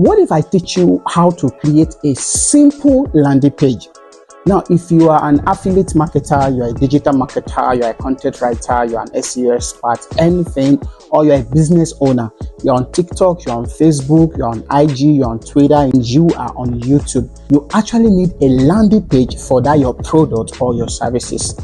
what if I teach you how to create a simple landing page? Now, if you are an affiliate marketer, you're a digital marketer, you're a content writer, you're an SEO expert, anything, or you're a business owner, you're on TikTok, you're on Facebook, you're on IG, you're on Twitter, and you are on YouTube, you actually need a landing page for that your product or your services.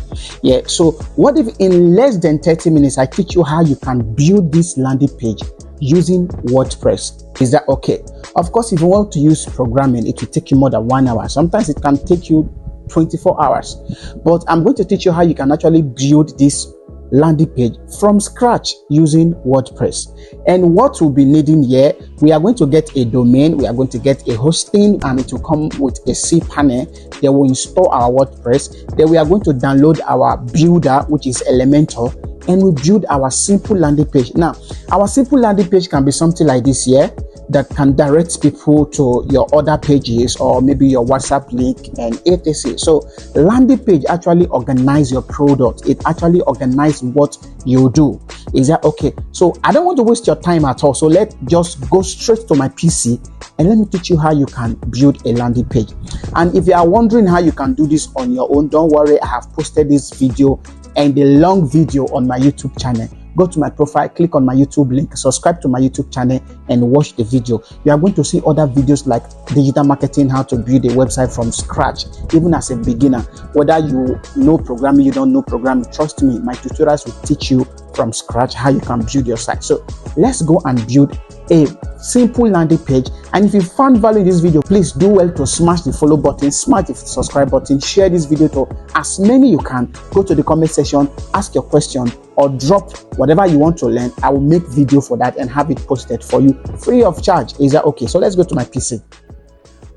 Yeah, so what if in less than 30 minutes, I teach you how you can build this landing page using WordPress? Is that okay? Of course, if you want to use programming, it will take you more than 1 hour. Sometimes it can take you 24 hours. But I'm going to teach you how you can actually build this landing page from scratch using WordPress. And what we'll be needing here, we are going to get a domain, we are going to get a hosting, and it will come with a cPanel. They will install our WordPress. Then we are going to download our builder, which is Elementor, and we build our simple landing page. Now, our simple landing page can be something like this here, that can direct people to your other pages or maybe your WhatsApp link and etc. So landing page actually organize your product. It actually organize what you do. Is that okay? So I don't want to waste your time at all. So let's just go straight to my PC and let me teach you how you can build a landing page. And if you are wondering how you can do this on your own, don't worry. I have posted this video and the long video on my YouTube channel. Go to my profile, click on my YouTube link, subscribe to my YouTube channel, and watch the video. You are going to see other videos like digital marketing, how to build a website from scratch, even as a beginner. Whether you know programming, you don't know programming, trust me, my tutorials will teach you from scratch how you can build your site. So let's go and build a simple landing page. And if you found value in this video, please do well to smash the follow button, smash the subscribe button, share this video to as many you can. Go to the comment section, ask your question, or drop whatever you want to learn. I will make video for that and have it posted for you free of charge. Is that okay? So let's go to my PC.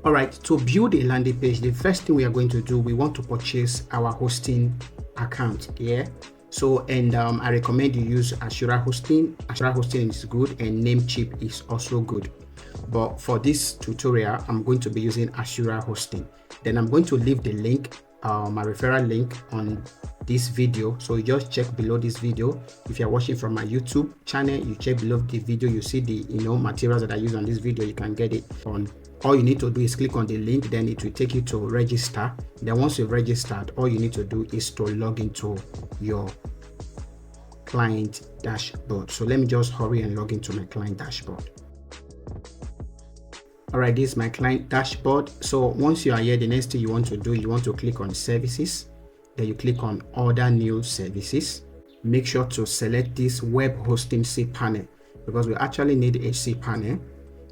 All right, to build a landing page, the first thing we are going to do, we want to purchase our hosting account. Yeah. So, and I recommend you use Ashura hosting. Ashura hosting is good, and Namecheap is also good. But for this tutorial, I'm going to be using Ashura hosting. Then I'm going to leave the link, my referral link on this video. So you just check below this video. If you're watching from my YouTube channel, you check below the video, you see the materials that I use on this video. You can get it on. All you need to do is click on the link, then it will take you to register. Then once you've registered, all you need to do is to log into your client dashboard. So let me just hurry and log into my client dashboard. All right, this is my client dashboard. So once you are here, the next thing you want to do, you want to click on services. Then you click on other new services. Make sure to select this web hosting cPanel because we actually need a cPanel.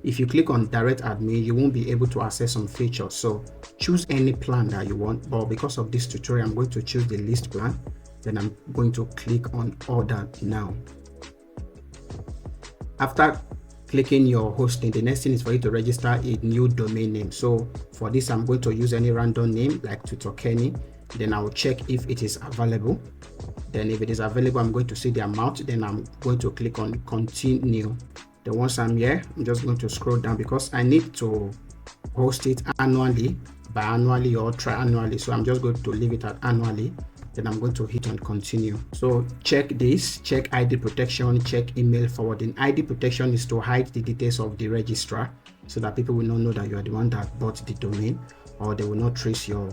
If you click on direct admin, you won't be able to access some features. So choose any plan that you want. But because of this tutorial, I'm going to choose the list plan. Then I'm going to click on order now. After clicking your hosting, the next thing is for you to register a new domain name. So for this, I'm going to use any random name like Tutokeni. Then I will check if it is available. Then if it is available, I'm going to see the amount. Then I'm going to click on continue. Then once I'm here, I'm just going to scroll down because I need to host it annually, biannually, or triannually. So I'm just going to leave it at annually. Then I'm going to hit on continue. So check this, check ID protection, check email forwarding. ID protection is to hide the details of the registrar so that people will not know that you are the one that bought the domain, or they will not trace your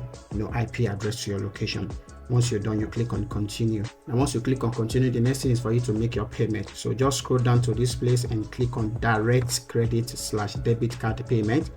IP address to your location. Once you're done, you click on continue. And once you click on continue, the next thing is for you to make your payment. So just scroll down to this place and click on direct credit/debit card payment.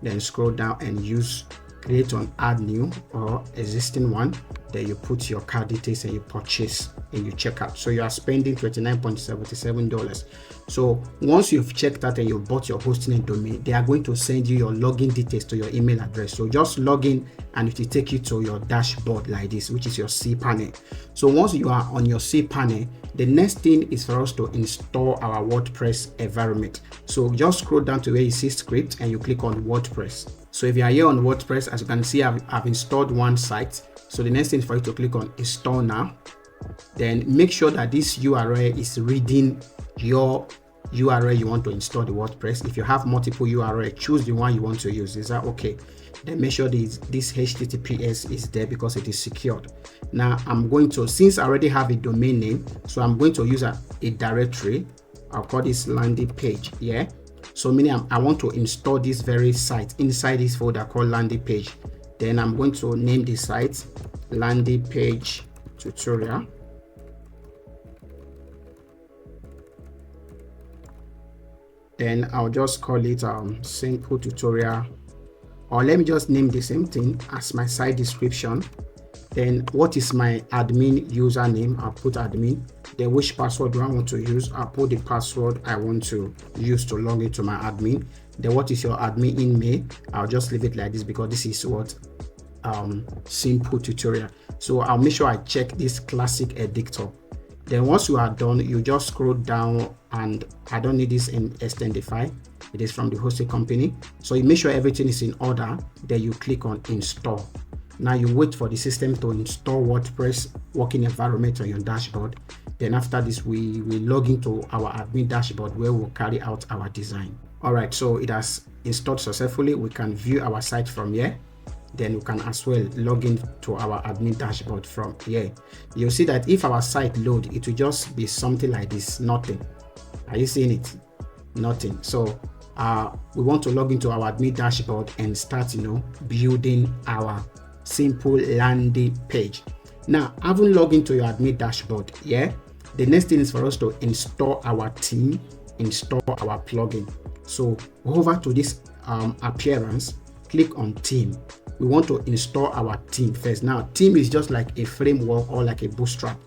Then scroll down and use create on add new or existing one. Then you put your card details and you purchase and you check out. So you are spending $29.77. So once you've checked out and you've bought your hosting and domain, they are going to send you your login details to your email address. So just log in and it will take you to your dashboard like this, which is your cPanel. So once you are on your cPanel, the next thing is for us to install our WordPress environment. So just scroll down to where you see script and you click on WordPress. So if you are here on WordPress, as you can see, I've installed one site. So the next thing is for you to click on install now. Then make sure that this URL is reading your URL you want to install the WordPress. If you have multiple URL, choose the one you want to use. Is that okay? Then make sure this HTTPS is there because it is secured. Now I'm going to, since I already have a domain name, so I'm going to use a directory. I'll call this landing page. Yeah. So meaning I want to install this very site inside this folder called landing page. Then I'm going to name the site landing page tutorial. Then I'll just call it simple tutorial, or let me just name the same thing as my site description. Then what is my admin username? I'll put admin. Then which password do I want to use? I'll put the password I want to use to log into my admin. Then what is your admin email? I'll just leave it like this because this is what simple tutorial. So I'll make sure I check this classic editor. Then once you are done, you just scroll down, and I don't need this in extendify. It is from the hosting company. So you make sure everything is in order. Then you click on install. Now you wait for the system to install WordPress working environment on your dashboard. Then after this, we log into our admin dashboard where we'll carry out our design. All right, so it has installed successfully. We can view our site from here. Then we can as well log in to our admin dashboard from here. You'll see that if our site load, it will just be something like this, nothing. Are you seeing it? Nothing. So we want to log into our admin dashboard and start, building our simple landing page. Now, having logged into your admin dashboard, the next thing is for us to install our theme, install our plugin. So over to this appearance, click on theme. We want to install our theme first. Now, theme is just like a framework or like a bootstrap.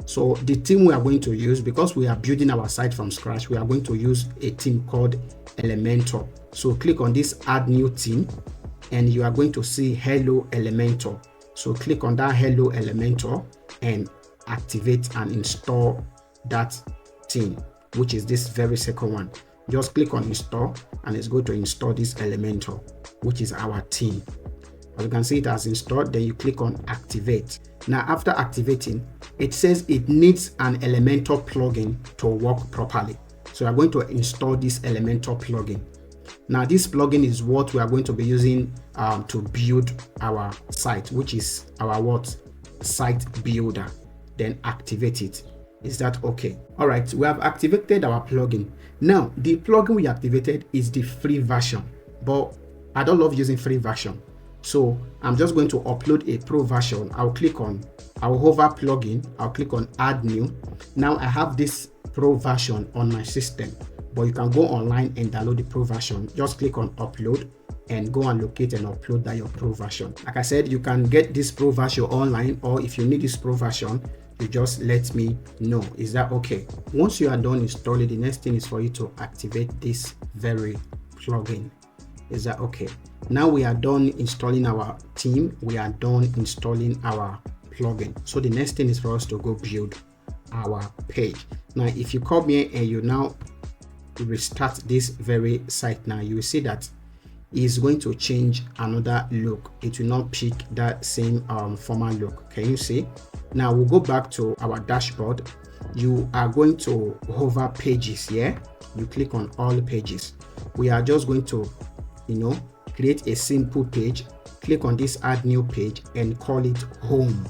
So the theme we are going to use, because we are building our site from scratch, we are going to use a theme called Elementor. So click on this add new theme, and you are going to see Hello Elementor. So click on that Hello Elementor and activate and install that theme, which is this very second one. Just click on install, and it's going to install this Elementor, which is our theme. As you can see, it has installed. Then you click on activate. Now after activating, it says it needs an Elementor plugin to work properly. So I'm going to install this Elementor plugin. Now this plugin is what we are going to be using to build our site, which is our site builder. Then activate it. Is that okay? All right, we have activated our plugin. Now the plugin we activated is the free version, but I don't love using free version. So I'm just going to upload a pro version. I'll hover plugin. I'll click on add new. Now I have this pro version on my system, but you can go online and download the pro version. Just click on upload and go and locate and upload that your pro version. Like I said, you can get this pro version online, or if you need this pro version, you just let me know. Is that okay? Once you are done installing, the next thing is for you to activate this very plugin. Is that okay? Now we are done installing our theme. We are done installing our plugin. So the next thing is for us to go build our page. Now if you come here and you now restart this very site, now you will see that is going to change another look. It will not pick that same former look. Can you see? Now we'll go back to our dashboard. You are going to hover pages here. You click on all pages. We are just going to create a simple page. Click on this add new page and call it home.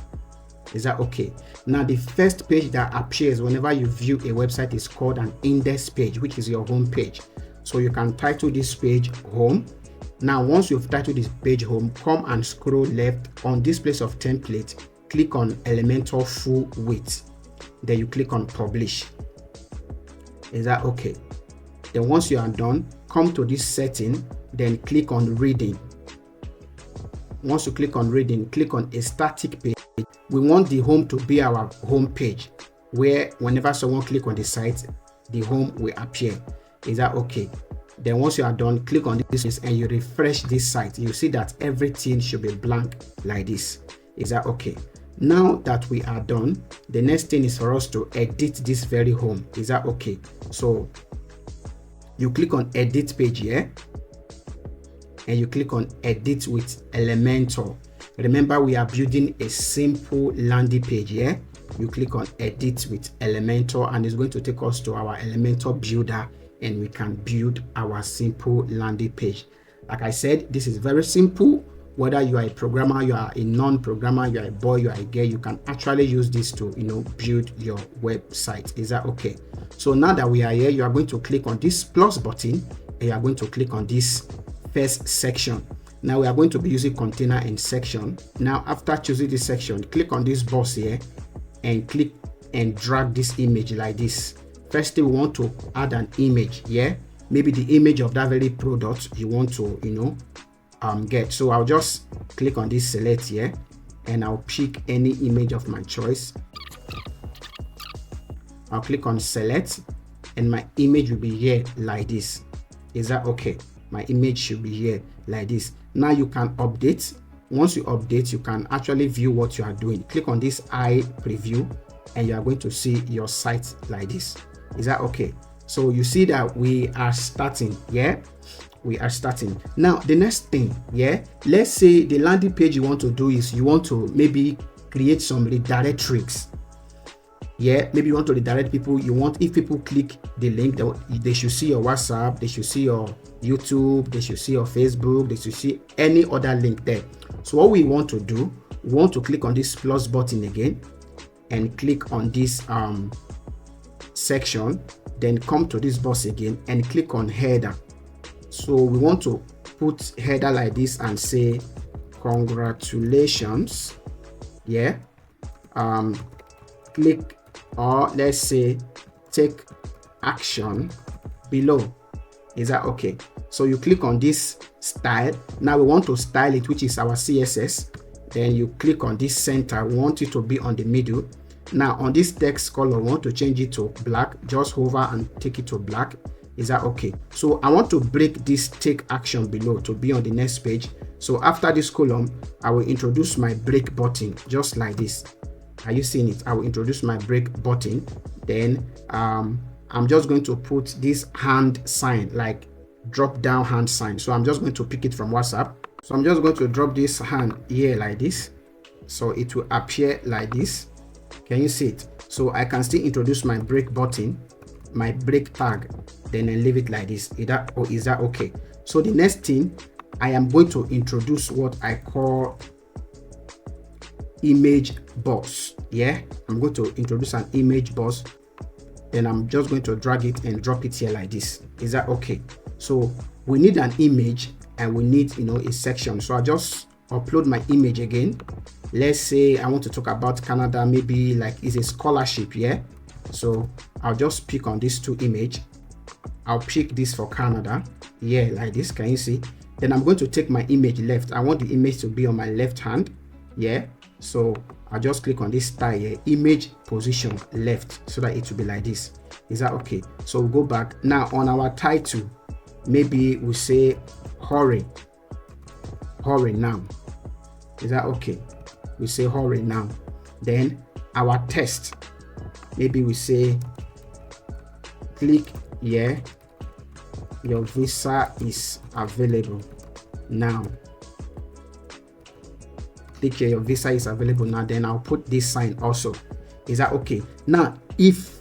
Is that okay? Now the first page that appears whenever you view a website is called an index page, which is your home page. So you can title this page home. Now once you've titled this page home, come and scroll left on this place of template. Click on Elementor full width. Then you click on publish. Is that okay? Then once you are done, come to this setting, then click on reading. Once you click on reading, click on a static page. We want the home to be our home page, where whenever someone click on the site, the home will appear. Is that okay? Then once you are done, click on this and you refresh this site. You see that everything should be blank like this. Is that okay? Now that we are done, the next thing is for us to edit this very home. Is that okay? So you click on edit page here, and you click on edit with Elementor. Remember, we are building a simple landing page here. You click on edit with Elementor, and it's going to take us to our Elementor builder, and we can build our simple landing page. Like I said, this is very simple, whether you are a programmer, you are a non-programmer, you are a boy, you are a girl, you can actually use this to, build your website. Is that okay? So now that we are here, you are going to click on this plus button and you are going to click on this first section. Now we are going to be using container and section. Now after choosing this section, click on this box here and click and drag this image like this. First thing, we want to add an image here, maybe the image of that very product you want to get. So I'll just click on this select here and I'll pick any image of my choice. I'll click on select and my image will be here like this. Is that okay? My image should be here like this. Now you can update. Once you update, you can actually view what you are doing. Click on this eye preview and you are going to see your site like this. Is that okay? So you see that we are starting. Yeah, we are starting. Now the next thing, yeah, let's say the landing page you want to do is you want to maybe create some redirect tricks. Yeah, maybe you want to redirect people. You want, if people click the link, they should see your WhatsApp, they should see your YouTube, they should see your Facebook, they should see any other link there. So what we want to do, we want to click on this plus button again and click on this section, then come to this box again and click on header. So we want to put header like this and say congratulations. Yeah, click, or let's say take action below. Is that okay? So you click on this style. Now we want to style it, which is our CSS. Then you click on this center. We want it to be on the middle. Now on this text color, we want to change it to black. Just hover and take it to black. Is that okay? So I want to break this take action below to be on the next page. So after this column, I will introduce my break button just like this. Are you seeing it? I will introduce my break button. Then I'm just going to put this hand sign, like drop down hand sign. So I'm just going to pick it from WhatsApp. So I'm just going to drop this hand here like this. So it will appear like this. Can you see it? So I can still introduce my break button, my break tag, then I leave it like this. Is that okay? So the next thing, I am going to introduce what I call image box. Yeah, I'm going to introduce an image box. Then I'm just going to drag it and drop it here like this. Is that okay? So we need an image and we need a section. So I just upload my image again. Let's say I want to talk about Canada, maybe like it's a scholarship. Yeah, so I'll just pick on these two images. I'll pick this for Canada. Yeah, like this. Can you see? Then I'm going to take my image left. I want the image to be on my left hand. Yeah, so I'll just click on this style here, image position left, so that it will be like this. Is that okay? So we'll go back. Now on our title, maybe we say hurry now. Is that okay? We say hurry now. Then our text, maybe we say click here, your visa is available now. Click here, your visa is available now. Then I'll put this sign also. Is that okay? Now if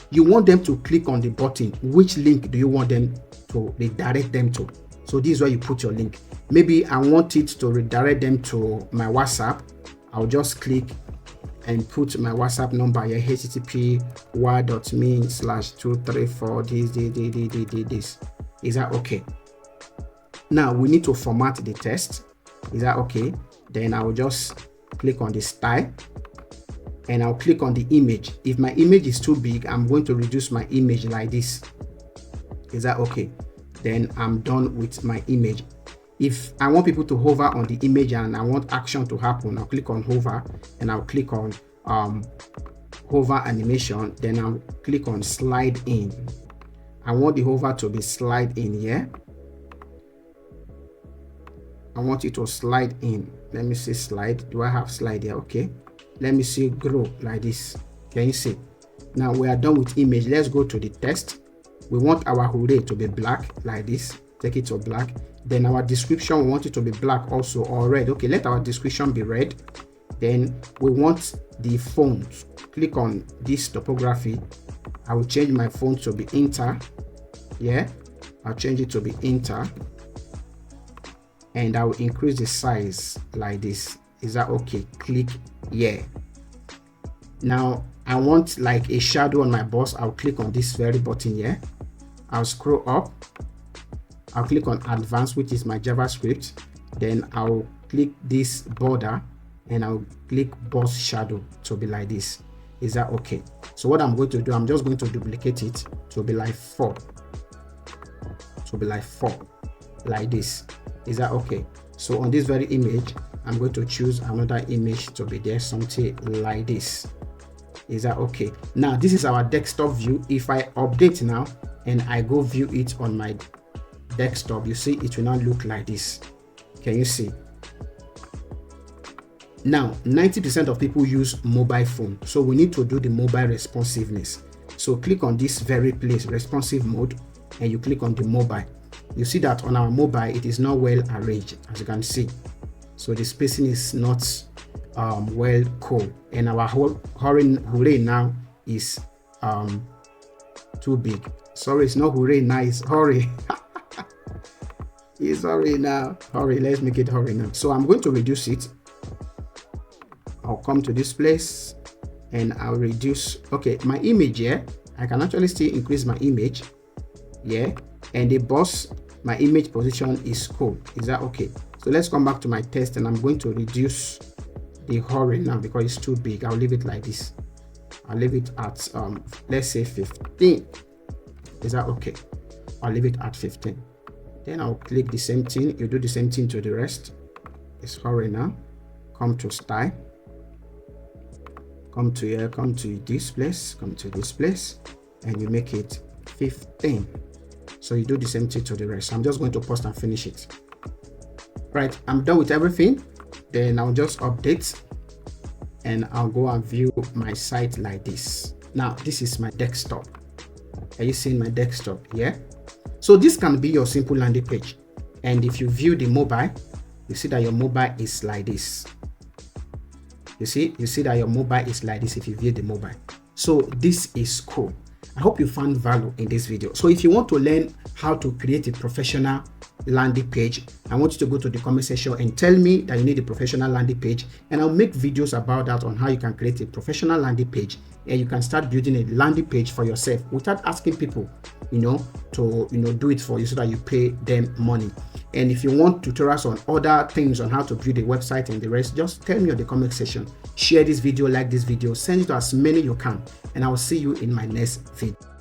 you want them to click on the button, which link do you want them to redirect them to? So this is where you put your link. Maybe I want it to redirect them to my WhatsApp. I'll just click and put my WhatsApp number here, http:/234 this. Is that okay? Now we need to format the text. Is that okay? Then I will just click on the style and I'll click on the image. If my image is too big, I'm going to reduce my image like this. Is that okay? Then I'm done with my image. If I want people to hover on the image and I want action to happen, I'll click on hover and I'll click on hover animation. Then I'll click on slide in. I want the hover to be slide in here. I want it to slide in. Let me see slide. Do I have slide here? Okay. Let me see grow like this. Can you see? Now we are done with image. Let's go to the text. We want our hooray to be black like this. Take it to black. Then our description, we want it to be black also, or red. Okay, let our description be red. Then we want the font. Click on this typography. I will change my font to be Inter. Yeah, I'll change it to be Inter. and I will increase the size like this. Is that okay? Click here. Now I want like a shadow on my box. I'll click on this very button here. I'll scroll up. I'll click on advanced, which is my JavaScript. Then I'll click this border and I'll click box shadow to be like this. Is that okay? So what I'm going to do, I'm just going to duplicate it to be like 4. To be like 4, like this. Is that okay? So on this very image, I'm going to choose another image to be there, something like this. Is that okay? Now this is our desktop view. If I update now and I go view it on my desktop, you see it will now look like this. Can you see? Now 90% of people use mobile phone, so we need to do the mobile responsiveness. So click on this very place, responsive mode, and you click on the mobile. You see that on our mobile it is not well arranged, as you can see. So the spacing is not well coded, and our whole hooray now is too big. Sorry, it's not hooray now, it's hurry. It's hurry now. Hurry, let's make it hurry now. So I'm going to reduce it. I'll come to this place and I'll reduce. Okay, my image here, I can actually still increase my image. Yeah, and the boss, my image position is cool. Is that okay? So let's come back to my test and I'm going to reduce the hurry now because it's too big. I'll leave it like this. I'll leave it at let's say 15. Is that okay? I'll leave it at 15. Then I'll click the same thing. You do the same thing to the rest. It's hurry now. Come to style. Come to here, come to this place, come to this place, and you make it 15. So you do the same thing to the rest. I'm just going to pause and finish it. Right, I'm done with everything. Then I'll just update and I'll go and view my site like this. Now this is my desktop. Are you seeing my desktop? Yeah. So this can be your simple landing page. And if you view the mobile, you see that your mobile is like this. You see that your mobile is like this if you view the mobile. So this is cool. I hope you found value in this video. So if you want to learn how to create a professional landing page, I want you to go to the comment section and tell me that you need a professional landing page, and I'll make videos about that on how you can create a professional landing page and you can start building a landing page for yourself without asking people to do it for you so that you pay them money. And if you want tutorials on other things on how to build a website and the rest, just tell me in the comment section. Share this video, like this video, send it to as many you can, and I will see you in my next video.